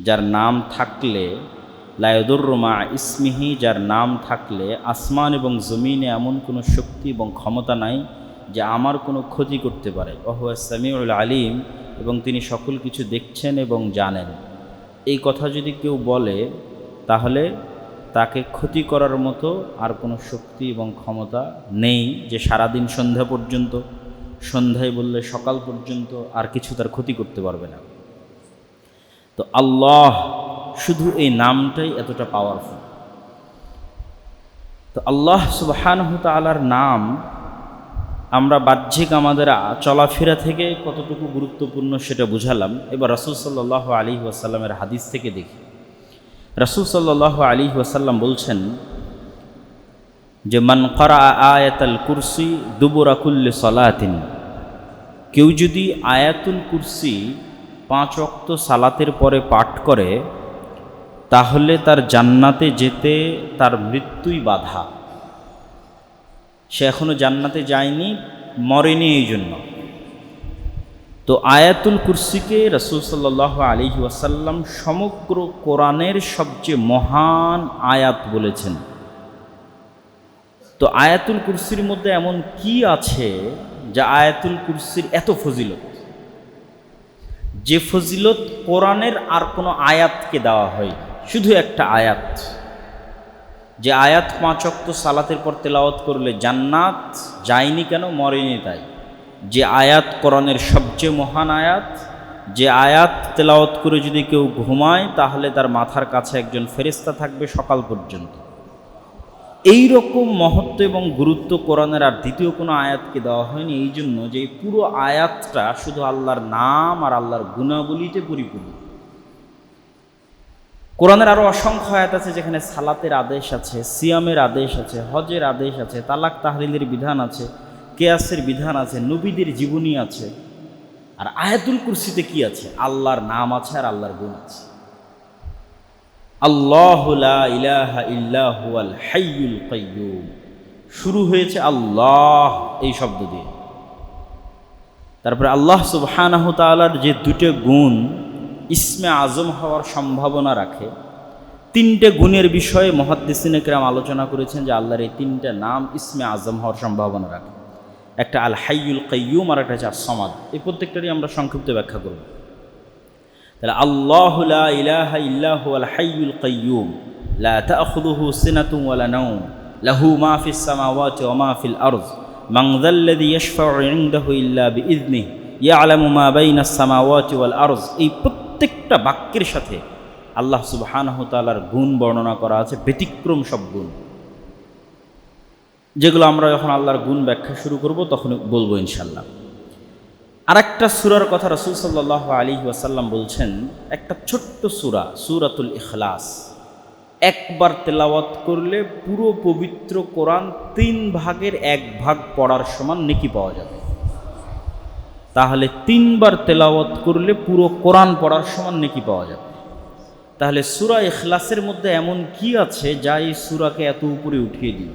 যার নাম থাকলে, লা ইয়াদুররু মা ইসমিহি, যার নাম থাকলে আসমান এবং জমিনে এমন কোনো শক্তি এবং ক্ষমতা নাই যে আমার কোনো ক্ষতি করতে পারে। ওয়া হুয়া সামিউল আলিম, এবং তিনি সকল কিছু দেখছেন এবং জানেন। এই কথা যদি কেউ বলে তাহলে তাকে ক্ষতি করার মতো আর কোনো শক্তি এবং ক্ষমতা নেই, যে সারাদিন সন্ধ্যা পর্যন্ত, সন্ধ্যায় বললে সকাল পর্যন্ত আর কিছু তার ক্ষতি করতে পারবে না। তো আল্লাহ, শুধু এই নামটাই এতটা পাওয়ারফুল। তো আল্লাহ সুবহানাহু ওয়া তাআলার নাম আমরা বাহ্যিক আমাদের চলাফেরা থেকে কতটুকু গুরুত্বপূর্ণ সেটা বুঝালাম। এবার রাসূল সাল্লাল্লাহু আলাইহি ওয়াসাল্লামের হাদিস থেকে দেখি। রাসূল সাল্লাল্লাহু আলাইহি ওয়াসাল্লাম বলছেন যে, মান ক্বারা আয়াতাল কুরসি দুবুরা কুল্লি সালাতিন, কেউ যদি আয়াতুল কুরসি 5 ওয়াক্ত সালাতের পরে পাঠ করে তাহলে তার জান্নাতে যেতে তার মৃত্যুই বাধা। সে এখনো জান্নাতে যায়নি, মরেনি এই জন্য। তো আয়াতুল কুরসিকে রাসূল সাল্লাল্লাহু আলাইহি ওয়াসাল্লাম সমগ্র কোরআনের সবচেয়ে মহান আয়াত বলেছেন। তো আয়াতুল কুরসির মধ্যে এমন কি আছে যা আয়াতুল কুরসির এত ফজিলত, যে ফজিলত কোরআনের আর কোনো আয়াতকে দেওয়া হয়? শুধু একটা আয়াত, যে আয়াত 5 ওয়াক্ত সালাতের পর তেলাওয়াত করলে জান্নাত যায়নি কেন? মরেনি তাই। যে আয়াত কোরআনের সবচেয়ে মহান আয়াত, যে আয়াত তেলাওয়াত করে যদি কেউ ঘুমায় তাহলে তার মাথার কাছে একজন ফেরেশতা থাকবে সকাল পর্যন্ত। এই রকম মহত্ব এবং গুরুত্ব কোরআনের আর দ্বিতীয় কোনো আয়াতকে দেওয়া হয়নি। এই জন্য যে এই পুরো আয়াতটা শুধু আল্লাহর নাম আর আল্লাহর গুণাবলীতে পরিপূর্ণ। কোরআনের আরও অসংখ্য আয়াত আছে যেখানে সালাতের আদেশ আছে, সিয়ামের আদেশ আছে, হজের আদেশ আছে, তালাক তাহলিলের বিধান আছে, কেয়াসের বিধান আছে, নবীদের জীবনী আছে। আর আয়াতুল কুরসিতে কি আছে? আল্লাহর নাম আছে আর আল্লাহর গুণ আছে। আল্লাহু লা ইলাহা ইল্লা হুয়াল হাইয়ুল কাইয়্যুম, শুরু হয়েছে আল্লাহ এই শব্দ দিয়ে। তারপরে আল্লাহ সুবহানাহু ওয়া তাআলার যে দুটো গুণ ইসমে আজম হওয়ার সম্ভাবনা রাখে, 3টে গুণের বিষয়ে মুহাদ্দিসিনে কেরাম আলোচনা করেছেন যে আল্লাহর এই 3টে নাম ইসমে আজম হওয়ার সম্ভাবনা রাখে। একটা আল হাইয়ুল কাইয়্যুম, আর একটা হচ্ছে আস-সামাদ। এই প্রত্যেকটারই আমরা সংক্ষিপ্ত ব্যাখ্যা করব। তাহলে আল্লাহু লা ইলাহা ইল্লা হুয়াল হাইয়ুল কাইয়্যুম লা তা'খুযুহু সিনাতুন ওয়ালা নাওম লাহু মা ফিস সামাওয়াতি ওয়া মা ফিল আরদ মান যাল্লাযী ইয়াশফা'ু ইনদাহু ইল্লা বিইذনিহি ইয়া'লামু মা বাইনাস সামাওয়াতি ওয়াল আরদ। এই প্রত্যেকটা বাক্যের সাথে আল্লাহ সুবহানাহু ওয়া তাআলার গুণ বর্ণনা করা আছে, ব্যতিক্রম সব গুণ, যেগুলো আমরা যখন আল্লাহর গুণ ব্যাখ্যা শুরু করব তখন বলবো ইনশাআল্লাহ। আরেকটা সূরার কথা রাসূল সাল্লাল্লাহু আলাইহি ওয়াসাল্লাম বলছেন, একটা ছোট্ট সূরা, সূরাতুল ইখলাস, একবার তেলাওয়াত করলে পুরো পবিত্র কোরআন 3 ভাগের 1 ভাগ পড়ার সমান নেকি পাওয়া যাবে। তাহলে 3 বার তেলাওয়াত করলে পুরো কোরআন পড়ার সমান নেকি পাওয়া যাবে। তাহলে সূরা ইখলাসের মধ্যে এমন কি আছে যা এই সূরাকে এত উপরে উঠিয়ে দিল?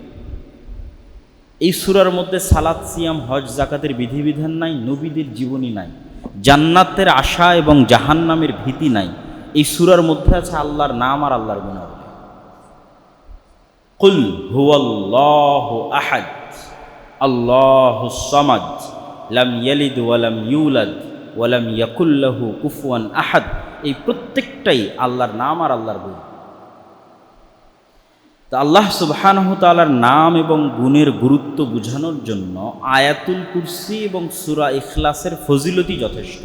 এই সূরার মধ্যে সালাত, সিয়াম, হজ, যাকাতের বিধিবিধান নাই, নবীদের জীবনী নাই, জান্নাতের আশা এবং জাহান্নামের ভীতি নাই। এই সূরার মধ্যে আছে আল্লাহর নাম আর আল্লাহর গুণাবলী। কুল হুয়াল্লাহু আহাদ আল্লাহুস সামাদ লাম ইয়ালিদ ওয়া লাম ইউলাদ ওয়া লাম ইয়াকুল লাহু কুফুয়ান আহাদ। এই প্রত্যেকটাই আল্লাহর নাম আর আল্লাহর গুণ। তা আল্লাহ সুবহানাহু ওয়া তাআলার নাম এবং গুণের গুরুত্ব বোঝানোর জন্য আয়াতুল কুরসি এবং সূরা ইখলাসের ফজিলতই যথেষ্ট।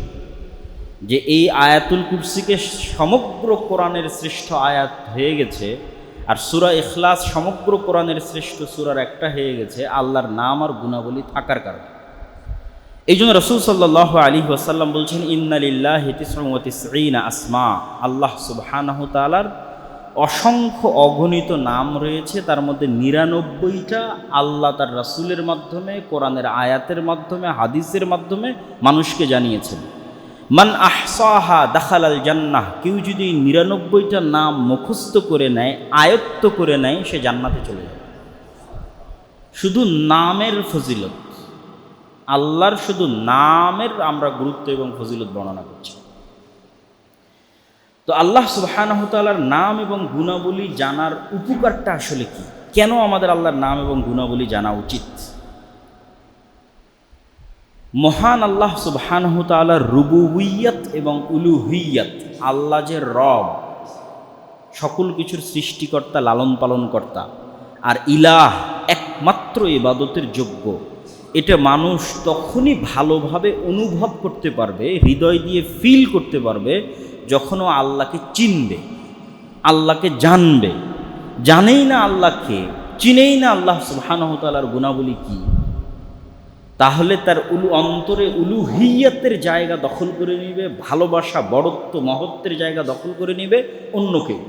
যে এই আয়াতুল কুরসিকে সমগ্র কোরআনের শ্রেষ্ঠ আয়াত হয়ে গেছে, আর সূরা ইখলাস সমগ্র কোরআনের শ্রেষ্ঠ সূরার একটা হয়ে গেছে আল্লাহর নাম আর গুণাবলী থাকার কারণে। এই জন্য রাসূল সাল্লাল্লাহু আলাইহি ওয়াসাল্লাম বলছেন, ইন্না লিল্লাহি 99 আসমা, আল্লাহ সুবহানাহু ওয়া তাআলার অসংখ্য অগণিত নাম রয়েছে, তার মধ্যে 99টা আল্লাহ তার রাসূলের মাধ্যমে, কোরআনের আয়াতের মাধ্যমে, হাদিসের মাধ্যমে মানুষকে জানিয়েছেন। মান আহসাহা দাখালাল জান্নাহ, কেউ যদি 99টা নাম মুখস্থ করে নেয়, আয়ত্ত করে নেয়, সে জান্নাতে চলে যাবে। শুধু নামের ফজিলত, আল্লাহর শুধু নামের আমরা গুরুত্ব এবং ফজিলত বর্ণনা করছি। তো আল্লাহ সুবহানাহু ওয়া তাআলার নাম এবং গুণাবলী জানার উপকারটা আসলে কি? কেন আমাদের আল্লাহর নাম এবং গুণাবলী জানা উচিত? মহান আল্লাহ সুবহানাহু ওয়া তাআলার রুবুবিয়্যাত এবং উলুহিয়্যাত, আল্লাহ যে রব, সকল কিছুর সৃষ্টিকর্তা, লালন পালনকর্তা, আর ইলাহ, একমাত্র ইবাদতের যোগ্য, এটা মানুষ তখনই ভালোভাবে অনুভব করতে পারবে, হৃদয় দিয়ে ফিল করতে পারবে, যখন ও আল্লাহকে চিনবে, আল্লাহকে জানবে। জানেই না আল্লাহকে, চিনেই না আল্লাহ সুবহানাহু ওয়া তাআলার গুণাবলী কি, তাহলে তার অন্তরে উলুহিয়্যাতের জায়গা দখল করে নিবে, ভালোবাসা, বড়ত্ব, মহত্বের জায়গা দখল করে নিবে অন্য কেউ।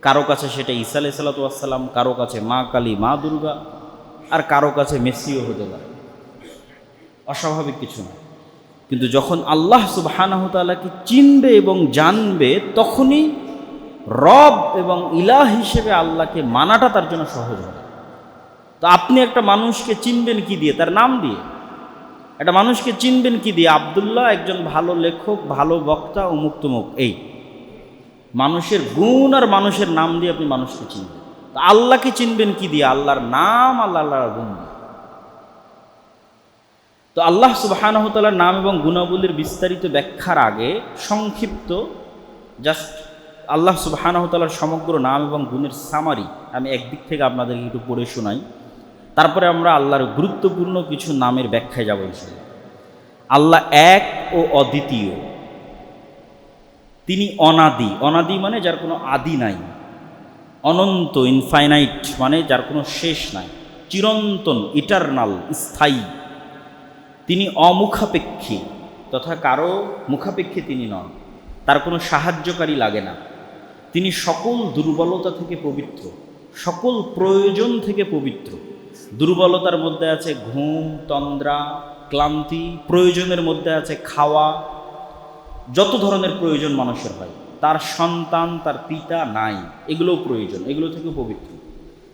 কারো কাছে সেটা ঈসা আলাইহিস সালাতু ওয়াস সালাম, কারো কাছে মা কালী, মা দুর্গা, আর কারো কাছে মেসিও হতে পারে। অস্বাভাবিক কিছু না। কিন্তু যখন আল্লাহ সুবহানাহু ওয়া তাআলাকে চিনবে এবং জানবে, তখনই রব এবং ইলাহ হিসেবে আল্লাহকে মানাটা তার জন্য সহজ হবে। তো আপনি একটা মানুষকে চিনবেন কি দিয়ে? তার নাম দিয়ে। একটা মানুষকে চিনবেন কি দিয়ে? আব্দুল্লাহ একজন ভালো লেখক, ভালো বক্তা, অমুক তমুক, এই মানুষের গুণ আর মানুষের নাম দিয়ে আপনি মানুষকে চিনবেন। তো আল্লাহকে চিনবেন কি দিয়ে? আল্লাহর নাম, আল্লাহর গুণ দিয়ে। তো আল্লাহ সুবহানাহু ওয়া তাআলার নাম এবং গুণাবলীর বিস্তারিত ব্যাখ্যার আগে সংক্ষিপ্ত জাস্ট আল্লাহ সুবহানাহু ওয়া তাআলার সমগ্র নাম এবং গুণের সামারি আমি একদিক থেকে আপনাদেরকে একটু পড়ে শোনাই। তারপরে আমরা আল্লাহর গুরুত্বপূর্ণ কিছু নামের ব্যাখ্যায় যাব ইনশাআল্লাহ। আল্লাহ এক ও অদ্বিতীয়, তিনি অনাদি। অনাদি মানে যার কোনো আদি নাই। অনন্ত, ইনফাইনাইট মানে যার কোনো শেষ নাই। চিরন্তন, ইটারনাল, স্থায়ী। তিনি অমুখাপেক্ষী, তথা কারো মুখাপেক্ষী তিনি নন, তার কোনো সাহায্যকারী লাগে না। তিনি সকল দুর্বলতা থেকে পবিত্র, সকল প্রয়োজন থেকে পবিত্র। দুর্বলতার মধ্যে আছে ঘুম, তন্দ্রা, ক্লান্তি। প্রয়োজনের মধ্যে আছে খাওয়া, যত ধরনের প্রয়োজন মানুষের হয়। তার সন্তান, তার পিতা নাই, এগুলোও প্রয়োজন, এগুলো থেকেও পবিত্র।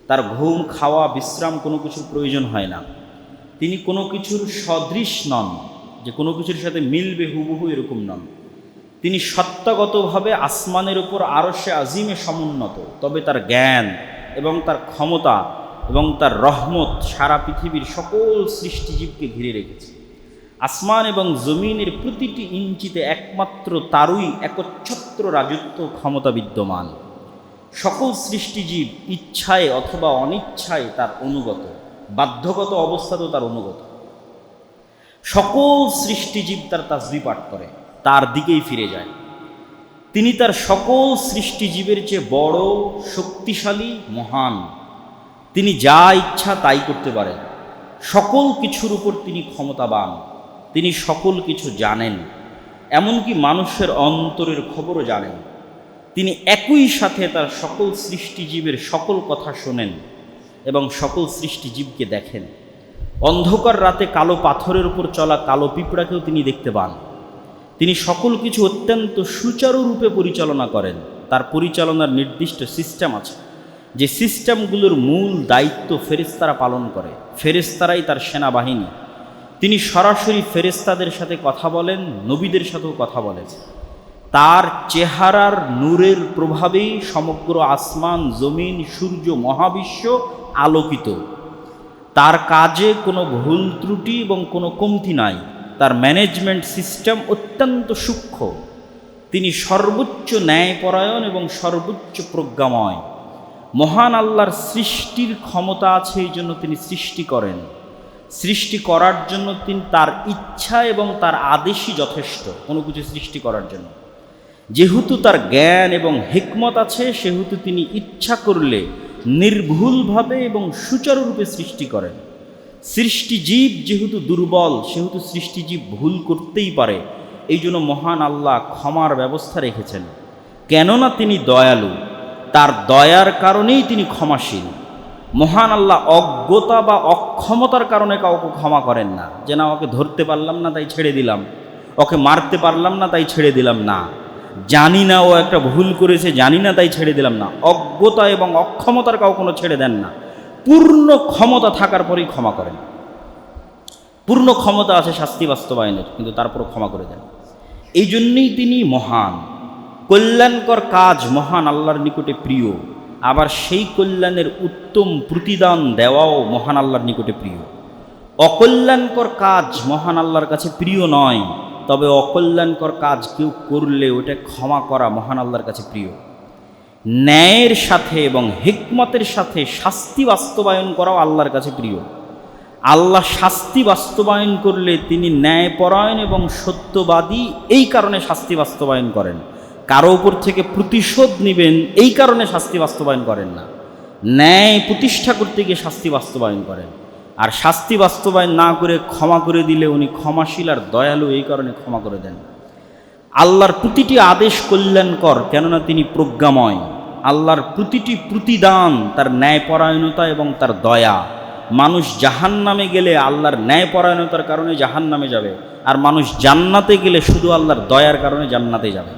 তার ঘুম, খাওয়া, বিশ্রাম, কোনো কিছুর প্রয়োজন হয় না। তিনি কোনো কিছুর সদৃশ নন, যে কোনো কিছুর সাথে মিলবে হুবহু, এরকম নন। তিনি সত্তাগতভাবে আসমানের উপর আরশে আজিমে সমুন্নত, তবে তার জ্ঞান এবং তার ক্ষমতা এবং তার রহমত সারা পৃথিবীর সকল সৃষ্টিজীবকে ঘিরে রেখেছে। আসমান এবং জমিনের প্রতিটি ইঞ্চিতে একমাত্র তারই একচ্ছত্র রাজত্ব ক্ষমতা বিদ্যমান। সকল সৃষ্টিজীব ইচ্ছায় অথবা অনিচ্ছায় তার অনুগত, বাধ্যগত অবস্থাতেও তার অনুগত। সকল সৃষ্টিজীব তার তাসবিহ পাঠ করে, তার দিকেই ফিরে যায়। তিনি তার সকল সৃষ্টিজীবের চেয়ে বড়, শক্তিশালী, মহান। তিনি যা ইচ্ছা তাই করতে পারেন। সকল কিছুর উপর তিনি ক্ষমতাবান। তিনি সকল কিছু জানেন, এমনকি মানুষের অন্তরের খবরও জানেন। তিনি একই সাথে তার সকল সৃষ্টিজীবের সকল কথা শোনেন এবং সকল সৃষ্টিজীবকে দেখেন। অন্ধকার রাতে কালো পাথরের উপর চলা কালো পিঁপড়াকেও তিনি দেখতে পান। তিনি সকল কিছু অত্যন্ত সুচারুরূপে পরিচালনা করেন। তার পরিচালনার নির্দিষ্ট সিস্টেম আছে, যে সিস্টেমগুলোর মূল দায়িত্ব ফেরেশতারা পালন করে। ফেরেশতারাই তার সেনাবাহিনী। তিনি সরাসরি ফেরেশতাদের সাথে কথা বলেন, নবীদের সাথেও কথা বলেন। তার চেহারার নূরের প্রভাবেই সমগ্র আসমান, জমিন, সূর্য, মহাবিশ্ব আলোকিত। তার কাজে কোনো ভুল ত্রুটি এবং কোনো কমতি নাই। তার ম্যানেজমেন্ট সিস্টেম অত্যন্ত সূক্ষ্ম। তিনি সর্বোচ্চ ন্যায়পরায়ণ এবং সর্বোচ্চ প্রজ্ঞাময়। মহান আল্লাহর সৃষ্টির ক্ষমতা আছে, এই জন্য তিনি সৃষ্টি করেন। সৃষ্টি করার জন্য তিনি তার ইচ্ছা এবং তার আদেশই যথেষ্ট কোনো কিছু সৃষ্টি করার জন্য। যেহেতু তার জ্ঞান এবং হিকমত আছে, সেহেতু তিনি ইচ্ছা করলে নির্ভুলভাবে এবং সুচারুরূপে সৃষ্টি করেন। সৃষ্টিজীব যেহেতু দুর্বল, সেহেতু সৃষ্টিজীব ভুল করতেই পারে। এই জন্য মহান আল্লাহ ক্ষমার ব্যবস্থা রেখেছেন, কেননা তিনি দয়ালু। তার দয়ার কারণেই তিনি ক্ষমাশীল। মহান আল্লাহ অজ্ঞতা বা অক্ষমতার কারণে কাউকে ক্ষমা করেন না, যে না ওকে ধরতে পারলাম না তাই ছেড়ে দিলাম, ওকে মারতে পারলাম না তাই ছেড়ে দিলাম না, জানি না ও একটা ভুল করেছে, জানি না তাই ছেড়ে দিলাম না। অজ্ঞতা এবং অক্ষমতার কাউ কোনো ছেড়ে দেন না। পূর্ণ ক্ষমতা থাকার পরেই ক্ষমা করেন। পূর্ণ ক্ষমতা আছে শাস্তি বাস্তবায়নের, কিন্তু তারপরও ক্ষমা করে দেন। এই জন্যই তিনি মহান। কল্যাণকর কাজ মহান আল্লাহর নিকটে প্রিয়, আবার সেই কল্যাণের উত্তম প্রতিদান দেওয়াও মহান আল্লাহর নিকটে প্রিয়। অকল্যাণকর কাজ মহান আল্লাহর কাছে প্রিয় নয়, তবে অকল্যাণকর কাজ কেউ করলে ওটা ক্ষমা করা মহান আল্লাহর কাছে প্রিয়। ন্যায়ের সাথে এবং হিকমতের সাথে শাস্তি বাস্তবায়ন করাও আল্লাহর কাছে প্রিয়। আল্লাহ শাস্তি বাস্তবায়ন করলে তিনি ন্যায়পরায়ণ এবং সত্যবাদী, এই কারণে শাস্তি বাস্তবায়ন করেন। কারো উপর থেকে প্রতিশোধ নেবেন এই কারণে শাস্তি বাস্তবায়ন করেন না, ন্যায় প্রতিষ্ঠা করতে গিয়ে শাস্তি বাস্তবায়ন করেন। আর শাস্তি বাস্তবায়ন না করে ক্ষমা করে দিলে উনি ক্ষমাশীল আর দয়ালু, এই কারণে ক্ষমা করে দেন। আল্লাহর প্রতিটি আদেশ কল্যাণকর, কেননা তিনি প্রজ্ঞাময়। আল্লাহর প্রতিটি প্রতিদান তার ন্যায়পরায়ণতা এবং তার দয়া। মানুষ জাহান্নামে গেলে আল্লাহর ন্যায়পরায়ণতার কারণে জাহান্নামে যাবে, আর মানুষ জান্নাতে গেলে শুধু আল্লাহর দয়ার কারণে জান্নাতে যাবে।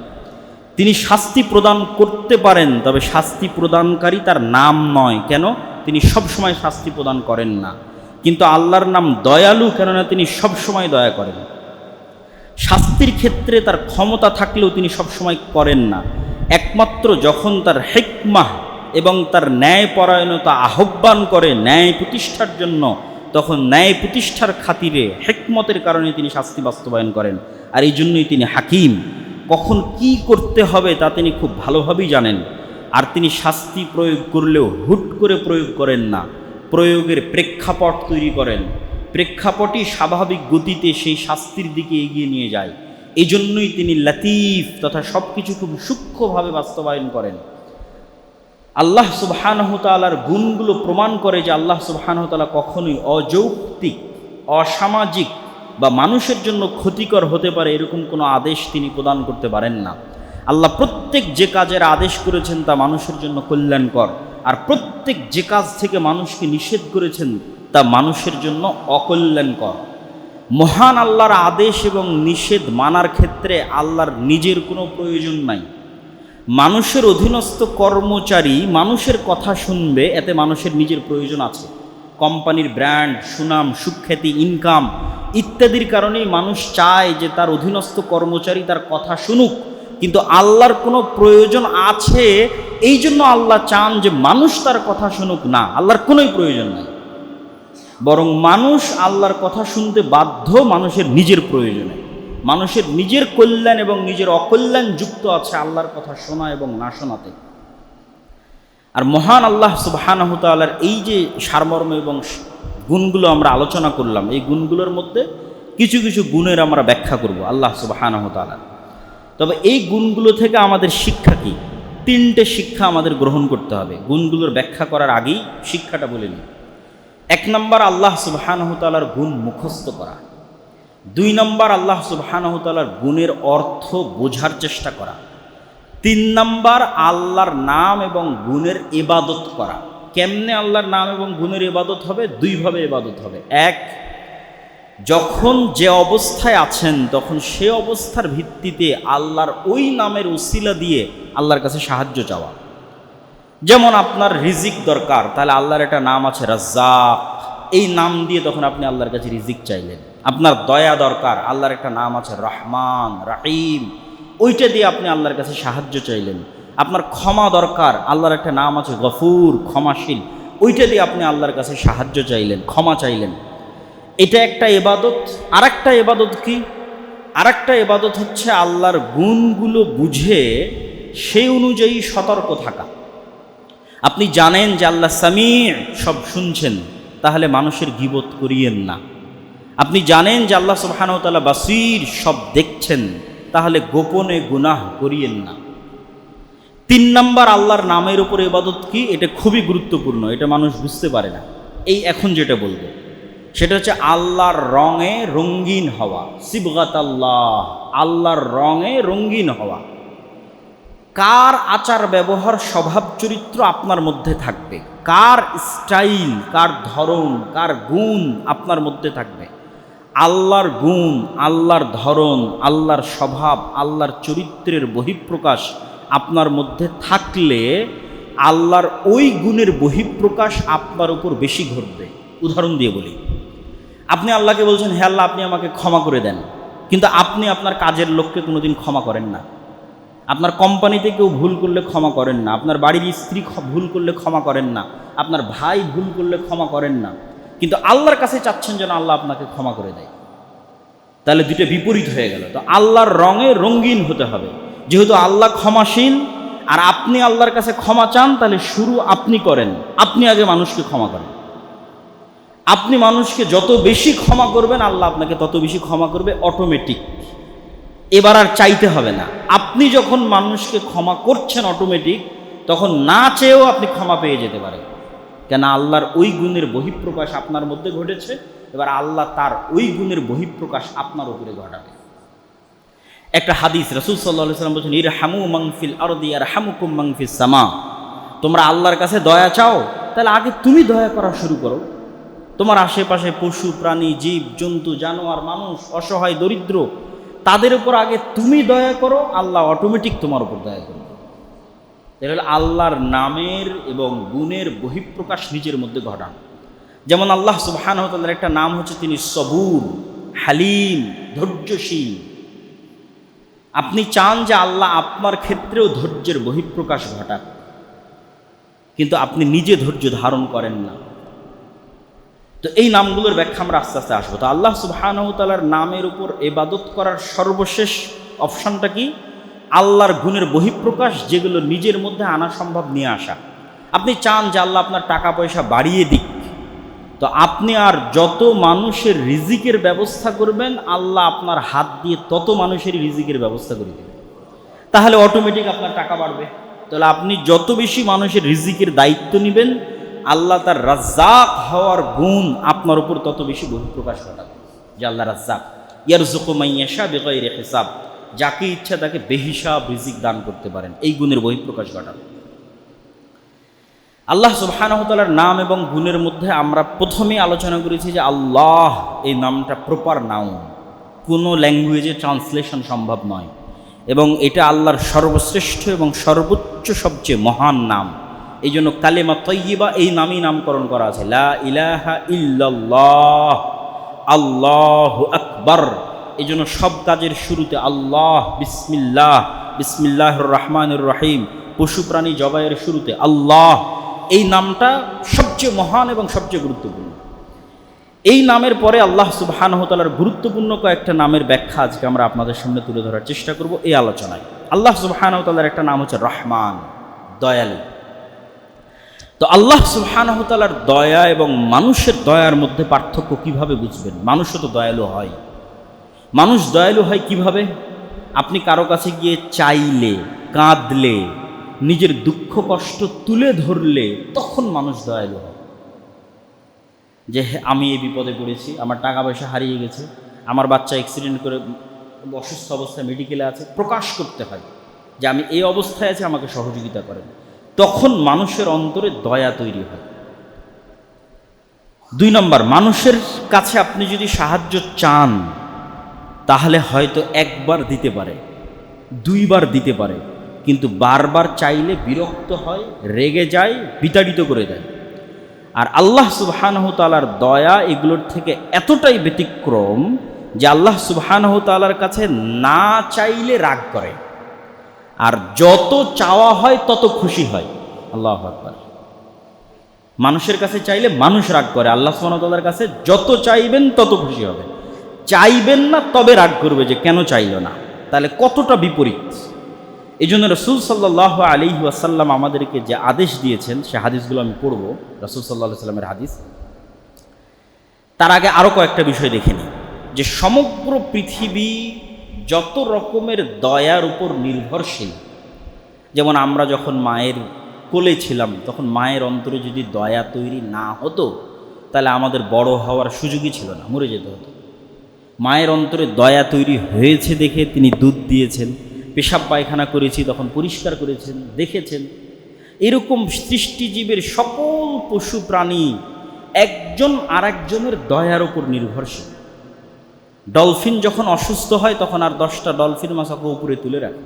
তিনি শাস্তি প্রদান করতে পারেন, তবে শাস্তি প্রদানকারী তার নাম নয়। কেন? তিনি সবসময় শাস্তি প্রদান করেন না। কিন্তু আল্লাহর নাম দয়ালু, কেননা তিনি সবসময় দয়া করেন। শাস্তির ক্ষেত্রে তার ক্ষমতা থাকলেও তিনি সবসময় করেন না। একমাত্র যখন তার হিকমাহ এবং তার ন্যায়পরায়ণতা আহ্বান করে ন্যায় প্রতিষ্ঠার জন্য, তখন ন্যায় প্রতিষ্ঠার খাতিরে হিকমতের কারণে তিনি শাস্তি বাস্তবায়ন করেন। আর এই জন্যই তিনি হাকিম। কখন কি করতে হবে তা তিনি খুব ভালোভাবেই জানেন। আর তিনি শাস্তি প্রয়োগ করলেও হুট করে প্রয়োগ করেন না, প্রয়োগের প্রেক্ষাপট তৈরি করেন। প্রেক্ষাপটই স্বাভাবিক গতিতে সেই শাস্তির দিকে এগিয়ে নিয়ে যায়। এই জন্যই তিনি লতিফ তথা সব কিছু খুব সূক্ষ্মভাবে বাস্তবায়ন করেন। আল্লাহ সুবহানাহু তাআলার গুণগুলো প্রমাণ করে যে আল্লাহ সুবহানাহু তাআলা কখনোই অযৌক্তিক, অসামাজিক বা মানুষের জন্য ক্ষতিকর হতে পারে এরকম কোনো আদেশ তিনি প্রদান করতে পারেন না। আল্লাহ প্রত্যেক যে কাজের আদেশ করেছেন তা মানুষের জন্য কল্যাণকর, আর প্রত্যেক যে কাজ থেকে মানুষকে নিষেধ করেছেন তা মানুষের জন্য অকল্যাণকর। মহান আল্লাহর আদেশ এবং নিষেধ মানার ক্ষেত্রে আল্লাহর নিজের কোনো প্রয়োজন নাই। মানুষের অধীনস্থ কর্মচারী মানুষের কথা শুনবে, এতে মানুষের নিজের প্রয়োজন আছে। কোম্পানির ব্র্যান্ড, সুনাম, সুখ্যাতি, ইনকাম ইত্যাদির কারণেই মানুষ চায় যে তার অধীনস্থ কর্মচারী তার কথা শুনুক। কিন্তু আল্লাহর কোনো প্রয়োজন আছে এই জন্য আল্লাহ চান যে মানুষ তার কথা শুনুক না, আল্লাহর কোনোই প্রয়োজন নাই। বরং মানুষ আল্লাহর কথা শুনতে বাধ্য মানুষের নিজের প্রয়োজনে। মানুষের নিজের কল্যাণ এবং নিজের অকল্যাণ যুক্ত আছে আল্লাহর কথা শোনা এবং না শোনাতে। আর মহান আল্লাহ সুবহানাহু তাআলার এই যে সারমর্ম এবং গুণগুলো আমরা আলোচনা করলাম, এই গুণগুলোর মধ্যে কিছু কিছু গুণের আমরা ব্যাখ্যা করব আল্লাহ সুবহানাহু তাআলার। তবে এই গুণগুলো থেকে আমাদের শিক্ষা কি? তিনটে শিক্ষা আমাদের গ্রহণ করতে হবে। গুণগুলোর ব্যাখ্যা করার আগেই শিক্ষাটা বলে নিই। 1 নম্বর, আল্লাহ সুবহানাহু তাআলার গুণ মুখস্থ করা। 2 নম্বর, আল্লাহ সুবহানাহু তাআলার গুণের অর্থ বোঝার চেষ্টা করা। 3 নম্বর, আল্লাহর নাম এবং গুণের ইবাদত করা। কেমনে আল্লাহর নাম এবং গুণের ইবাদত হবে? 2 ভাবে ইবাদত হবে। 1, যখন যে অবস্থায় আছেন তখন সে অবস্থার ভিত্তিতে আল্লাহর ওই নামের উসিলা দিয়ে আল্লাহর কাছে সাহায্য চাওয়া। যেমন আপনার রিজিক দরকার, তাহলে আল্লাহর একটা নাম আছে রাজ্জাক, এই নাম দিয়ে তখন আপনি আল্লাহর কাছে রিজিক চাইলেন। আপনার দয়া দরকার, আল্লাহর একটা নাম আছে রহমান, রাহিম, ওইটা দিয়ে আপনি আল্লাহর কাছে সাহায্য চাইলেন। আপনার ক্ষমা দরকার, আল্লাহর একটা নাম আছে গফুর, ক্ষমাশীল, ওইটা দিয়ে আপনি আল্লাহর কাছে সাহায্য চাইলেন, ক্ষমা চাইলেন। এটা একটা ইবাদত। আরেকটা ইবাদত কি? আরেকটা ইবাদত হচ্ছে আল্লাহর গুণগুলো বুঝে সেই অনুযায়ী সতর্ক থাকা। আপনি জানেন যে আল্লাহ সামি', সব শুনছেন, তাহলে মানুষের গীবত করিয়েন না। আপনি জানেন যে আল্লাহ সুবহানাহু ওয়া তাআলা বাসীর, সব দেখছেন, তাহলে গোপনে গুনাহ করিয়েন না। 3 নম্বর, আল্লাহর নামের উপর ইবাদত কি? এটা খুবই গুরুত্বপূর্ণ, এটা মানুষ বুঝতে পারে না। এই এখন যেটা বলবো সেটা হচ্ছে আল্লাহর রঙে রঙিন হওয়া, সিবগাতাল্লাহ, আল্লাহর রঙে রঙিন হওয়া। কার আচার ব্যবহার, স্বভাব চরিত্র আপনার মধ্যে থাকবে, কার স্টাইল, কার ধরন, কার গুণ আপনার মধ্যে থাকবে। আল্লাহর গুণ, আল্লাহর ধরন, আল্লাহর স্বভাব, আল্লাহর চরিত্রের বহিঃপ্রকাশ আপনার মধ্যে থাকলে আল্লাহর ওই গুণের বহিঃপ্রকাশ আপনার উপর বেশি ঘটবে। উদাহরণ দিয়ে বলি, আপনি আল্লাহকে বলছেন, হে আল্লাহ আপনি আমাকে ক্ষমা করে দেন, কিন্তু আপনি আপনার কাজের লোককে কোনোদিন ক্ষমা করেন না। আপনার কোম্পানিতে কেউ ভুল করলে ক্ষমা করেন না, আপনার বাড়ির স্ত্রী ভুল করলে ক্ষমা করেন না, আপনার ভাই ভুল করলে ক্ষমা করেন না, কিন্তু আল্লাহর কাছে চাচ্ছেন যেন আল্লাহ আপনাকে ক্ষমা করে দেয়। তাহলে দুটো বিপরীত হয়ে গেল। তো আল্লাহর রঙে রঙিন হতে হবে। যেহেতু আল্লাহ ক্ষমাশীল আর আপনি আল্লাহর কাছে ক্ষমা চান, তাহলে শুরু আপনি করেন। আপনি আগে মানুষকে ক্ষমা করেন। আপনি মানুষকে যত বেশি ক্ষমা করবেন, আল্লাহ আপনাকে তত বেশি ক্ষমা করবে অটোমেটিক। এবার আর চাইতে হবে না। আপনি যখন মানুষকে ক্ষমা করছেন অটোমেটিক, তখন না চেয়েও আপনি ক্ষমা পেয়ে যেতে পারেন। কেন? আল্লাহর ওই গুণের বহিঃপ্রকাশ আপনার মধ্যে ঘটেছে। এবার আল্লাহ তার ওই গুণের বহিঃপ্রকাশ আপনার উপরে ঘটাবে। একটা হাদিস, রাসূল সাল্লাল্লাহু আলাইহি ওয়াসাল্লাম বলেছেন, ইরহামু মান ফিল আরদি ইয়ারহামুকুম মান ফিস সামা। তোমরা আল্লাহর কাছে দয়া চাও, তাহলে আগে তুমি দয়া করা শুরু করো। তোমার আশেপাশে পশু প্রাণী, জীব জন্তু, জানোয়ার, মানুষ, অসহায়, দরিদ্র, তাদের উপর আগে তুমি দয়া করো, আল্লাহ অটোমেটিক তোমার উপর দয়া করবে। তাহলে আল্লাহর নামের এবং গুণের বহিঃপ্রকাশ নিজের মধ্যে ঘটান। যেমন আল্লাহ সুবহানাহু ওয়া তাআলার একটা নাম হচ্ছে তিনি সবুর, হালিম, ধৈর্যশীল। আপনি চান যে আল্লাহ আপনার ক্ষেত্রেও ধৈর্যের বহিঃপ্রকাশ ঘটাক, কিন্তু আপনি নিজে ধৈর্য ধারণ করেন না। তো এই নামগুলোর ব্যাখ্যা আমরা আস্তে আস্তে আসবো। তো আল্লাহ সুবহানাহু ওয়া তাআলার নামের উপর ইবাদত করার সর্বশেষ অপশনটা কি? আল্লাহর গুণের বহিঃপ্রকাশ, যেগুলো নিজের মধ্যে আনা সম্ভব নিয়ে আসা। আপনি চান যে আল্লাহ আপনার টাকা পয়সা বাড়িয়ে দিক, তো আপনি আর যত মানুষের রিজিকের ব্যবস্থা করবেন, আল্লাহ আপনার হাত দিয়ে তত মানুষের রিজিকের ব্যবস্থা করে দেবেন। তাহলে অটোমেটিক আপনার টাকা বাড়বে। তাহলে আপনি যত বেশি মানুষের রিজিকের দায়িত্ব নেবেন, আল্লাহ তার রাজ্জাক হওয়ার গুণ আপনার উপর তত বেশি বহিঃপ্রকাশ ঘটাবে। যে আল্লাহ রাজ্জাক, ইয়ারযুকু মান ইয়াশা বিগাইরি হিসাব, যাকে ইচ্ছা তাকে বেহিসাব রিজিক দান করতে পারেন। এই গুণের বহিঃপ্রকাশ ঘটাবে। আল্লাহ সুবহানাহু ওয়া তাআলার নাম এবং গুণের মধ্যে আমরা প্রথমেই আলোচনা করেছি যে আল্লাহ এই নামটা প্রপার নাউন, কোনো ল্যাঙ্গুয়েজে ট্রান্সলেশন সম্ভব নয়, এবং এটা আল্লাহর সর্বশ্রেষ্ঠ এবং সর্বোচ্চ সবচেয়ে মহান নাম। এই জন্য কালেমা তয়্যিবা এই নামই নামকরণ করা আছে, লা ইলাহা ইল্লাল্লাহ, আল্লাহু আকবার। এই জন্য সব কাজের শুরুতে আল্লাহ, বিসমিল্লাহ, বিসমিল্লাহির রহমানির রহিম। পশু প্রাণী জবাইয়ের শুরুতে আল্লাহ, এই নামটা সবচেয়ে মহান এবং সবচেয়ে গুরুত্বপূর্ণ। এই নামের পরে আল্লাহ সুবহানাহু ওয়া তাআলার গুরুত্বপূর্ণ কয়েকটা নামের ব্যাখ্যা আজকে আমরা আপনাদের সামনে তুলে ধরার চেষ্টা করব এই আলোচনায়। আল্লাহ সুবহানাহু ওয়া তাআলার একটা নাম হচ্ছে রহমান, দয়ালু। তো আল্লাহ সুবহানাহু ওয়া তাআলার দয়া এবং মানুষের দয়ার মধ্যে পার্থক্য কিভাবে বুঝবেন? মানুষও তো দয়ালু হয়। মানুষ দয়ালু হয় কিভাবে? আপনি কারো কাছে গিয়ে চাইলে, কাঁদলে, নিজের দুঃখ কষ্ট তুলে ধরলে, তখন মানুষ দয়ালু হয়। যে আমি এই বিপদে পড়েছি, আমার টাকা পয়সা হারিয়ে গেছে, আমার বাচ্চা অ্যাক্সিডেন্ট করে অসুস্থ অবস্থায় মেডিকেলে আছে, প্রকাশ করতে হয় যে আমি এই অবস্থায় আছি, আমাকে সহযোগিতা করেন। তখন মানুষের অন্তরে দয়া তৈরি হয়। 2 নম্বর, মানুষের কাছে আপনি যদি সাহায্য চান, তাহলে হয়তো একবার দিতে পারে, 2 বার দিতে পারে, কিন্তু বারবার চাইলে বিরক্ত হয়, রেগে যায়, বিতাড়িত করে দেয়। আর আল্লাহ সুবহানাহু ওয়া তাআলার দয়া এগুলোর থেকে এতটাই ব্যতিক্রম যে আল্লাহ সুবহানাহু ওয়া তাআলার কাছে না চাইলে রাগ করে, আর যত চাওয়া হয় তত খুশি হয়। আল্লাহু আকবার। মানুষের কাছে চাইলে মানুষ রাগ করে, আল্লাহ সুবহানাহু ওয়া তাআলার কাছে যত চাইবেন তত খুশি হবে। চাইবেন না তবে রাগ করবে যে কেন চাইল না। তাহলে কতটা বিপরীত। এই জন্য রাসূল সাল্লাল্লাহু আলাইহি ওয়াসাল্লাম আমাদেরকে যে আদেশ দিয়েছেন, সে হাদিসগুলো আমি পড়ব, রাসূল সাল্লাল্লাহু আলাইহি ওয়াসাল্লামের হাদিস। তার আগে আরও কয়েকটা বিষয় দেখে নিই। যে সমগ্র পৃথিবী যত রকমের দয়ার উপর নির্ভরশীল, যেমন আমরা যখন মায়ের কোলে ছিলাম, তখন মায়ের অন্তরে যদি দয়া তৈরি না হতো, তাহলে আমাদের বড় হওয়ার সুযোগই ছিল না, মরে যেতে হতো। মায়ের অন্তরে দয়া তৈরি হয়েছে দেখে তিনি দুধ দিয়েছেন, পেশাব পায়খানা করেছি তখন পরিষ্কার করেছেন, দেখেছেন। এরকম সৃষ্টিজীবের সকল পশু প্রাণী একজন আরেকজনের দয়ার উপর নির্ভরশীল। ডলফিন যখন অসুস্থ হয়, তখন আর 10টা ডলফিন মাছকে উপরে তুলে রাখে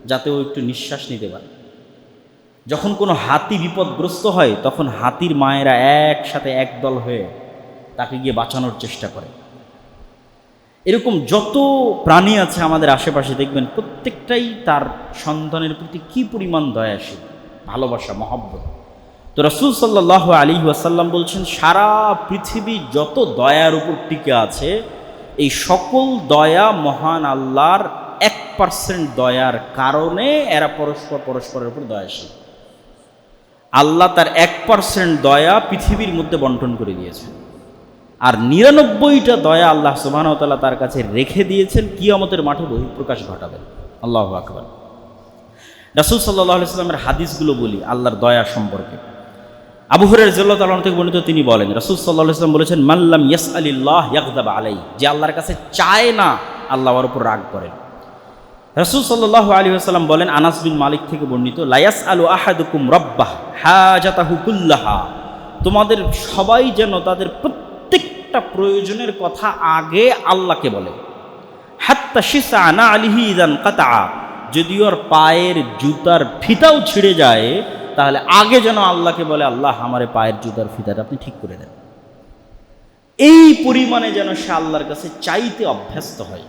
যাতে ও একটু নিঃশ্বাস নিতে পারে। যখন কোনো হাতি বিপদগ্রস্ত হয়, তখন হাতির মায়েরা একসাথে একদল হয়ে তাকে গিয়ে বাঁচানোর চেষ্টা করে। এরকম যত প্রাণী আছে আমাদের আশেপাশে দেখবেন প্রত্যেকটাই তার সন্তানের প্রতি কী পরিমাণ দয়াশীল, ভালোবাসা, মহব্বত। তো রাসূল সাল্লাল্লাহু আলাইহি ওয়াসাল্লাম বলছেন, সারা পৃথিবী যত দয়ার উপর টিকে আছে, এই সকল দয়া মহান আল্লাহর 1% দয়ার কারণে এরা পরস্পরের উপর দয়াশীল। আল্লাহ তার 1% দয়া পৃথিবীর মধ্যে বন্টন করে দিয়েছেন, আর 99টা দয়া আল্লাহ সুবহানাহু ওয়া তাআলা তার কাছে রেখে দিয়েছেন, কিয়ামতের মাঠে বহিঃপ্রকাশ ঘটাবেন। আল্লাহু আকবার। রাসূল সাল্লাল্লাহু আলাইহি ওয়াসাল্লামের হাদিসগুলো বলি আল্লাহর দয়া সম্পর্কে। আবু হুরায়রা রাদিয়াল্লাহু তাআলা থেকে বর্ণিত, তিনি বলেন, রাসূল সাল্লাল্লাহু আলাইহি ওয়াসাল্লাম বলেছেন, মান লাম ইয়াসআলিল্লাহ ইয়াগদাব আলাইহি, যে আল্লাহর কাছে চায় না আল্লাহ ওর উপর রাগ করেন। রাসূল সাল্লাল্লাহু আলাইহি ওয়াসাল্লাম বলেন, আনাস বিন মালিক থেকে বর্ণিত, লা ইয়াসআলু আহাদুকুম রাব্বাহ হাজাতাহু কুল্লাহা, তোমাদের সবাই যেন তাদের প্রত্যেকটা প্রয়োজনের কথা আগে আল্লাহকে বলে। হাত্তা শিসা না আলিহি ইযান কাতা, যদি ওর পায়ের জুতার ফিতাও ছিঁড়ে যায় তাহলে আগে যেন আল্লাহকে বলে, আল্লাহ আমার পায়ের জুতার ফিতাটা আপনি ঠিক করে দেন। এই পরিমাণে যেন সে আল্লাহর কাছে চাইতে অভ্যস্ত হয়।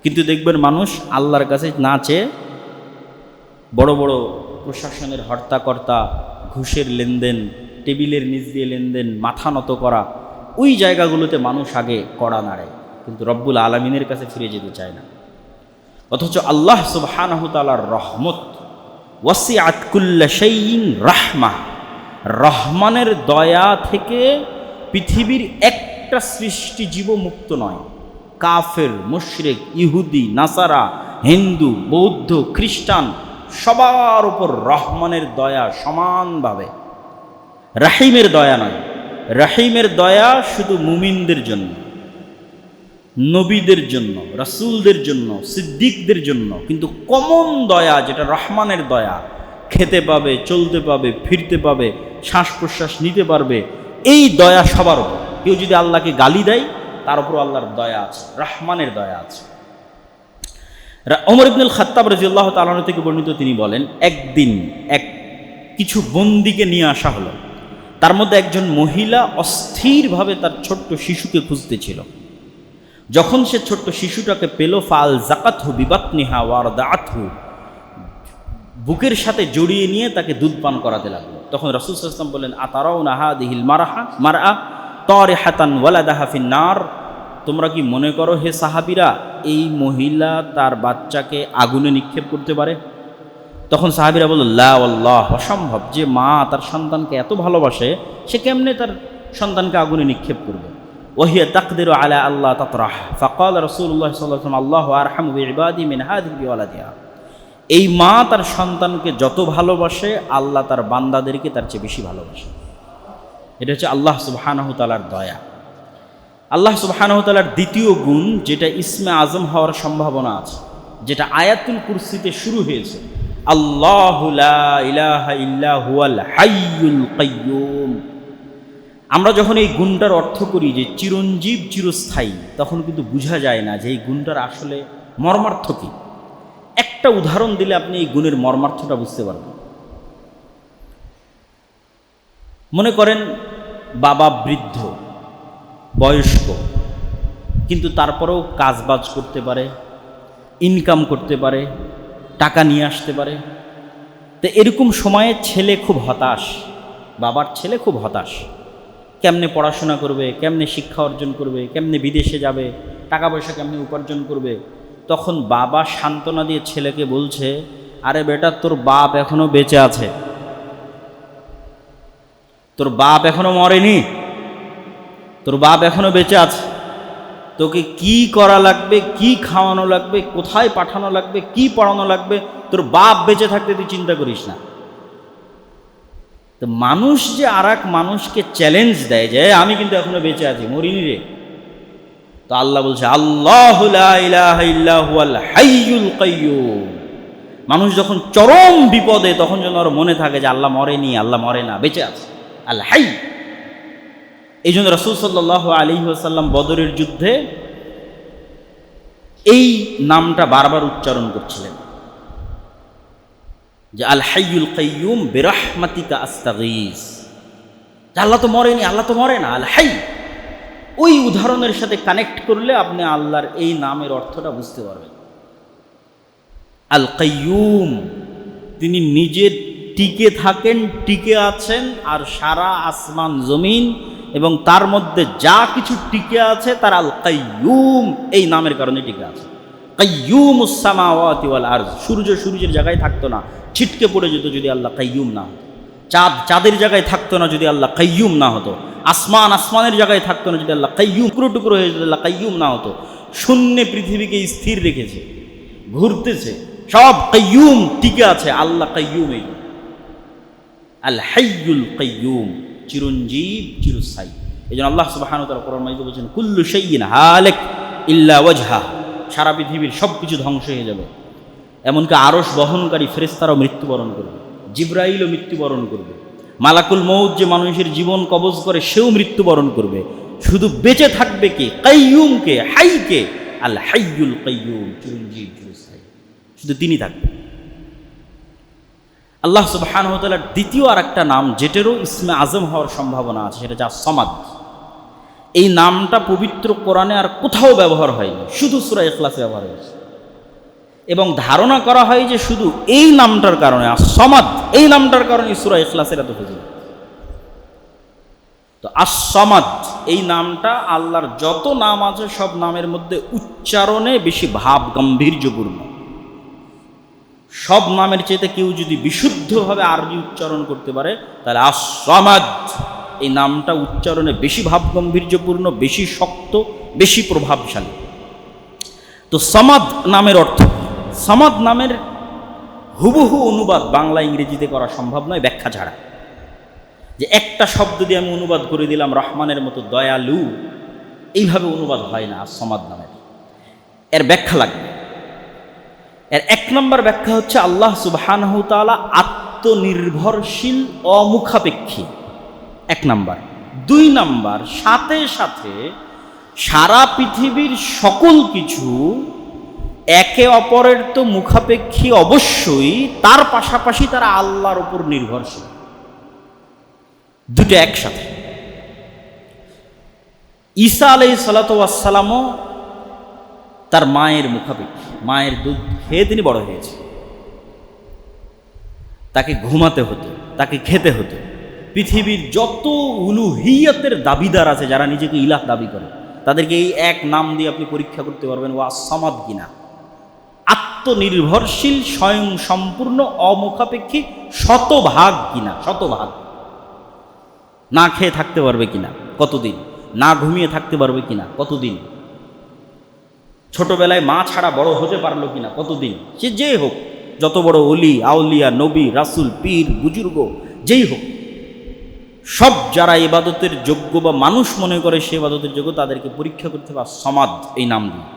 কিন্তু দেখবেন মানুষ আল্লাহর কাছে না চেয়ে বড় বড় প্রশাসনের হর্তাকর্তা, ঘুষের লেনদেন, টেবিলের নিচ দিয়ে লেনদেন, মাথা নত করা, ওই জায়গাগুলোতে মানুষ আগে কড়া নাড়ায়, কিন্তু রব্বুল আলামিনের কাছে ফিরে যেতে চায় না। অথচ আল্লাহ সুবহানাহু ওয়া তাআলার রহমত, ওয়াসিআত কুল্লা শাইইন রাহমাহ, রহমানের দয়া থেকে পৃথিবীর একটা সৃষ্টি জীব মুক্ত নয়। কাফের, মুশরিক, ইহুদি, নাসারা, হিন্দু, বৌদ্ধ, খ্রিস্টান, সবার উপর রহমানের দয়া সমানভাবে। রাহিমের দয়া নয়, রাহিমের দয়া শুধু মুমিনদের জন্য, নবীদের জন্য, রাসূলদের জন্য, সিদ্দিকদের জন্য। কিন্তু কমন দয়া যেটা রহমানের দয়া, খেতে পাবে, চলতে পাবে, ফিরতে পাবে, শ্বাস প্রশ্বাস নিতে পারবে, এই দয়া সবার উপর। কেউ যদি আল্লাহকে গালি দেয় তার উপর আল্লাহর দয়া আছে, রহমানের দয়া আছে। ওমর ইবনুল খাত্তাব রাদিয়াল্লাহু তাআলা আনহু থেকে বর্ণিত, তিনি বলেন, একদিন কিছু বন্দীকে নিয়ে আসা হলো। তার মধ্যে একজন মহিলা অস্থিরভাবে তার ছোট্ট শিশুকে খুঁজতেছিল। যখন সে ছোট্ট শিশুটাকে পেল, ফাল জাকাতহু বিবাতনিহা ওয়ারদাআতহু, বুকের সাথে জড়িয়ে নিয়ে তাকে দুধ পান করাতে লাগলো। তখন রাসূল সাল্লাল্লাহু আলাইহি ওয়াসাল্লাম বললেন, আতারাউনা হাদিহিল মারআ তারিহাতান ওয়ালাদাহা ফিন্নার, তোমরা কি মনে করো হে সাহাবীরা, এই মহিলা তার বাচ্চাকে আগুনে নিক্ষেপ করতে পারে? তখন সাহাবীরা বলল, লা ওয়াল্লাহ, অসম্ভব, যে মা তার সন্তানকে এত ভালোবাসে সে কেমনে তার সন্তানকে আগুনে নিক্ষেপ করবে? ওয়াহিয়া তাকদিরু আলা আল্লাহ তাতরাহ, ফাকাল রাসূলুল্লাহ সাল্লাল্লাহু আলাইহি ওয়াসাল্লাম, আল্লাহু আরহামু বিইবাদি মিন হাযিহি বিওয়ালাদিহা, এই মা তার সন্তানকে যত ভালোবাসে আল্লাহ তার বান্দাদেরকে তার চেয়ে বেশি ভালোবাসে। এটা হচ্ছে আল্লাহ সুবহানাহু ওয়া তাআলার দয়া। আল্লাহ সুবহানাহু ওয়া তাআলার দ্বিতীয় গুণ, যেটা ইসমে আজম হওয়ার সম্ভাবনা আছে, যেটা আয়াতুল কুরসিতে শুরু হয়েছে, আল্লাহু লা ইলাহা ইল্লা হুয়াল হাইয়ুল কাইয়্যুম। আমরা যখন এই গুণটার অর্থ করি যে চিরঞ্জীব, চিরস্থায়ী, তখন কিন্তু বোঝা যায় না যে এই গুণটার আসলে মর্মার্থ কী। একটা উদাহরণ দিলে আপনি এই গুণের মর্মার্থটা বুঝতে পারবেন। মনে করেন বাবা বৃদ্ধ, বয়স্ক, কিন্তু তারপরেও কাজবাজ করতে পারে, ইনকাম করতে পারে, টাকা নিয়ে আসতে পারে। তো এরকম সময়ে ছেলে খুব হতাশ, বাবার ছেলে খুব হতাশ, কেমনে পড়াশোনা করবে, কেমনে শিক্ষা অর্জন করবে, কেমনে বিদেশে যাবে, টাকা পয়সা কেমনে উপার্জন করবে। তখন বাবা সান্ত্বনা দিয়ে ছেলেকে বলছে, আরে বেটা, তোর বাপ এখনো বেঁচে আছে, তোর বাপ এখনো মরেনি, তোর বাপ এখনো বেঁচে আছে, তোকে কি করা লাগবে, কি খাওয়ানো লাগবে, কোথায় পাঠানো লাগবে, কি পড়ানো লাগবে, তোর বাপ বেঁচে থাকতে তুই চিন্তা করিস না। তো মানুষ যে আর এক মানুষকে চ্যালেঞ্জ দেয় যে আমি কিন্তু এখনো বেঁচে আছি, মরিনি রে, তো আল্লাহ বলছে, আল্লাহু লা ইলাহা ইল্লা হুয়াল হাইয়ুল কাইয়্যুম। মানুষ যখন চরম বিপদে, তখন যেন ওর মনে থাকে যে আল্লাহ মরেনি, আল্লাহ মরে না, বেঁচে আছে, আল হাই। এই জন্য রাসূল সাল্লাল্লাহু আলাইহি ওয়াসাল্লাম বদরের যুদ্ধে এই নামটা বারবার উচ্চারণ করছিলেন যে আল হাইয়ুল কাইয়্যুম বিরাহমাতিকা আস্তাগীস। আল্লাহ তো মরেনি, আল্লাহ তো মরে না, আল হাই। ওই উদাহরণের সাথে কানেক্ট করলে আপনি আল্লাহর এই নামের অর্থটা বুঝতে পারবেন। আল কাইয়ুম, তিনি নিজে টিকে থাকেন, টিকে আছেন, আর সারা আসমান জমিন এবং তার মধ্যে যা কিছু টিকে আছে তার আল কাইয়ুম এই নামের কারণে টিকে আছে। কাইয়ুমুস সামাওয়াতি ওয়াল আরজ, সূর্য সূর্যের জায়গায় থাকতো না, ছিটকে পড়ে যেত যদি আল্লাহ কাইয়ুম না হতো। চাঁদ চাঁদের জায়গায় থাকতো না যদি আল্লাহ কাইয়ুম না হতো। আসমান আসমানের জায়গায় থাকতো না যদি আল্লাহ কাইয়ুম, টুকরো টুকরো হয়ে যদি আল্লাহ কাইয়ুম না হতো। শূন্যে পৃথিবীকে স্থির রেখেছে, ঘুরতেছে, সব কাইয়ুম টিকে আছে, আল্লাহ কাইয়ুম। আল হাইয়ুল কাইয়ুম, চিরঞ্জীব চিরস্থায়ী। এই জন্য আল্লাহ সুবহানাহু ওয়া তাআলা কোরআন মাজিদে বলেছেন কুল্লু শাইইন হালিক ইল্লা ওয়াজহা, সারা পৃথিবীর সব কিছু ধ্বংস হয়ে যাবে, এমনকি আরশ বহনকারী ফেরেশতারাও মৃত্যুবরণ করবে, জিবরাইলও মৃত্যুবরণ করবে, মালাকুল মউত যে মানুষের জীবন কবজ করে সেও মৃত্যুবরণ করবে। শুধু বেঁচে থাকবে কে? কাইয়ুমকে, হাইকে, আল হাইয়ুল কাইয়ুম, চিরঞ্জীব চিরস্থায়ী, শুধু তিনি থাকবেন। আল্লাহ সুবহানাহু ওয়া তাআলার দ্বিতীয় আর একটা নাম যেটারও ইসমে আজম হওয়ার সম্ভাবনা আছে, সেটা হচ্ছে আস-সামাদ। এই নামটা পবিত্র কোরআনে আর কোথাও ব্যবহার হয়নি, শুধু সূরা ইখলাসে ব্যবহার হয়েছে। এবং ধারণা করা হয় যে শুধু এই নামটার কারণে, আস-সামাদ এই নামটার কারণে সূরা ইখলাসের এত ফজিলত। তো আস-সামাদ এই নামটা আল্লাহর যত নাম আছে সব নামের মধ্যে উচ্চারণে বেশি ভাব গাম্ভীর্যপূর্ণ। সব নামের চাইতে কেউ যদি বিশুদ্ধভাবে আরবি উচ্চারণ করতে পারে তাহলে আস-সামাদ এই নামটা উচ্চারণে বেশি ভাব গাম্ভীর্যপূর্ণ, বেশি শক্ত, বেশি প্রভাবশালী। তো সামাদ নামের অর্থ, সামাদ নামের হুবহু অনুবাদ বাংলা ইংরেজিতে করা সম্ভব নয় ব্যাখ্যা ছাড়া। যে একটা শব্দ দিয়ে আমি অনুবাদ করে দিলাম রহমানের মতো দয়ালু, এইভাবে অনুবাদ হয় না আস-সামাদ নামের। এর ব্যাখ্যা লাগবে। এর এক নম্বর ব্যাখ্যা হচ্ছে আল্লাহ সুবহানাহু ওয়া তাআলা আত্মনির্ভরশীল, অমুখাপেক্ষী, এক নাম্বার। দুই নাম্বার, সাথে সাথে সারা পৃথিবীর সকল কিছু একে অপরের তো মুখাপেক্ষী অবশ্যই, তার পাশাপাশি তারা আল্লাহর উপর নির্ভরশীল, দুটো একসাথে। ঈসা আলাইহিস সালাতু ওয়াস সালামও তার মায়ের মুখাপেক্ষী, মায়ের দুধ খেয়ে তিনি বড় হয়েছে। তাকে ঘুমাতে হতো, তাকে খেতে হতো। পৃথিবীর যত উলুহিয়তের দাবিদার আছে, যারা নিজেকে ইলাহ দাবি করে, তাদেরকে এই এক নাম দিয়ে আপনি পরীক্ষা করতে পারবেন ও আস-সামাদ কিনা। আত্মনির্ভরশীল, স্বয়ং সম্পূর্ণ, অমুখাপেক্ষী, শতভাগ কিনা, শতভাগ। না খেয়ে থাকতে পারবে কিনা, কতদিন? না ঘুমিয়ে থাকতে পারবে কিনা, কতদিন? ছোটবেলায় মা ছাড়া বড় হতে পারলো কিনা, কতদিন? সে যে হোক, যত বড় অলি, আউলিয়া, নবী, রাসূল, পীর, বুজুর্গ যেই হোক, সব যারা ইবাদতের যোগ্য বা মানুষ মনে করে সে ইবাদতের যোগ্য, তাদেরকে পরীক্ষা করতে হবে আস-সামাদ এই নাম দিয়ে।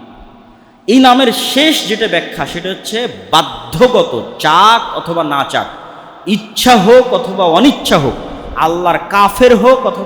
এই নামের শেষ যেটা ব্যাখ্যা সেটা হচ্ছে বাধ্যগত, চাক অথবা না চাক, ইচ্ছা হোক অথবা অনিচ্ছা হোক, আল্লাহর কাফের হোক অথবা